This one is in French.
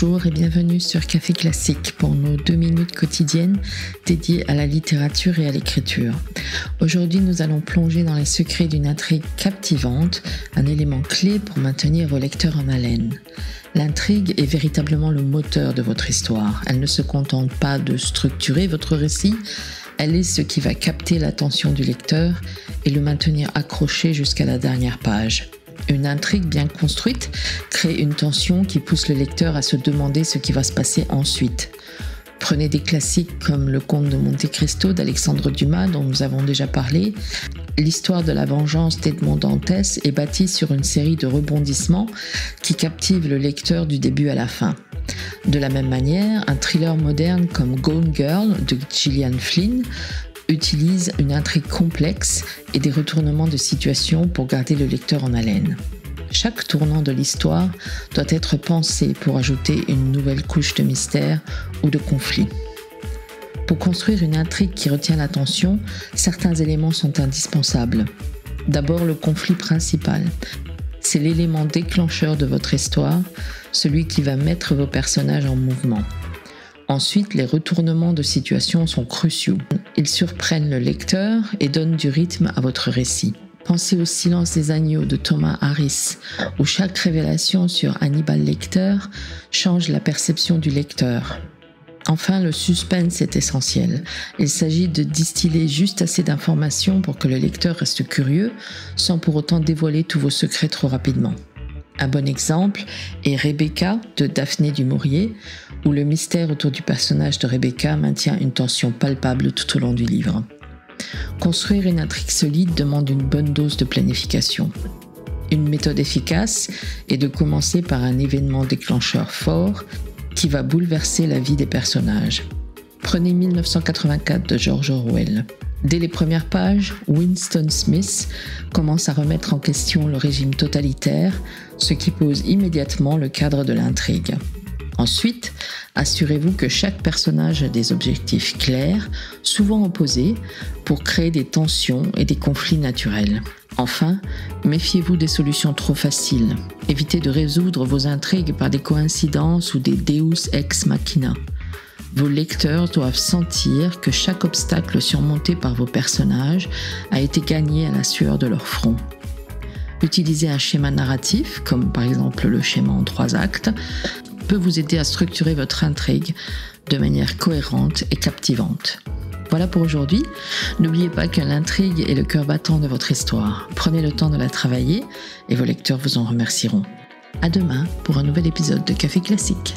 Bonjour et bienvenue sur Café Classique pour nos 2 minutes quotidiennes dédiées à la littérature et à l'écriture. Aujourd'hui, nous allons plonger dans les secrets d'une intrigue captivante, un élément clé pour maintenir vos lecteurs en haleine. L'intrigue est véritablement le moteur de votre histoire. Elle ne se contente pas de structurer votre récit, elle est ce qui va capter l'attention du lecteur et le maintenir accroché jusqu'à la dernière page. Une intrigue bien construite crée une tension qui pousse le lecteur à se demander ce qui va se passer ensuite. Prenez des classiques comme Le Comte de Monte Cristo d'Alexandre Dumas dont nous avons déjà parlé. L'histoire de la vengeance d'Edmond Dantès est bâtie sur une série de rebondissements qui captivent le lecteur du début à la fin. De la même manière, un thriller moderne comme Gone Girl de Gillian Flynn utilise une intrigue complexe et des retournements de situation pour garder le lecteur en haleine. Chaque tournant de l'histoire doit être pensé pour ajouter une nouvelle couche de mystère ou de conflit. Pour construire une intrigue qui retient l'attention, certains éléments sont indispensables. D'abord, le conflit principal. C'est l'élément déclencheur de votre histoire, celui qui va mettre vos personnages en mouvement. Ensuite, les retournements de situation sont cruciaux. Ils surprennent le lecteur et donnent du rythme à votre récit. Pensez au Silence des agneaux de Thomas Harris, où chaque révélation sur Hannibal Lecter change la perception du lecteur. Enfin, le suspense est essentiel. Il s'agit de distiller juste assez d'informations pour que le lecteur reste curieux, sans pour autant dévoiler tous vos secrets trop rapidement. Un bon exemple est Rebecca de Daphné du Maurier, où le mystère autour du personnage de Rebecca maintient une tension palpable tout au long du livre. Construire une intrigue solide demande une bonne dose de planification. Une méthode efficace est de commencer par un événement déclencheur fort qui va bouleverser la vie des personnages. Prenez 1984 de George Orwell. Dès les premières pages, Winston Smith commence à remettre en question le régime totalitaire, ce qui pose immédiatement le cadre de l'intrigue. Ensuite, assurez-vous que chaque personnage a des objectifs clairs, souvent opposés, pour créer des tensions et des conflits naturels. Enfin, méfiez-vous des solutions trop faciles. Évitez de résoudre vos intrigues par des coïncidences ou des deus ex machina. Vos lecteurs doivent sentir que chaque obstacle surmonté par vos personnages a été gagné à la sueur de leur front. Utiliser un schéma narratif, comme par exemple le schéma en 3 actes, peut vous aider à structurer votre intrigue de manière cohérente et captivante. Voilà pour aujourd'hui. N'oubliez pas que l'intrigue est le cœur battant de votre histoire. Prenez le temps de la travailler et vos lecteurs vous en remercieront. À demain pour un nouvel épisode de Café Classique.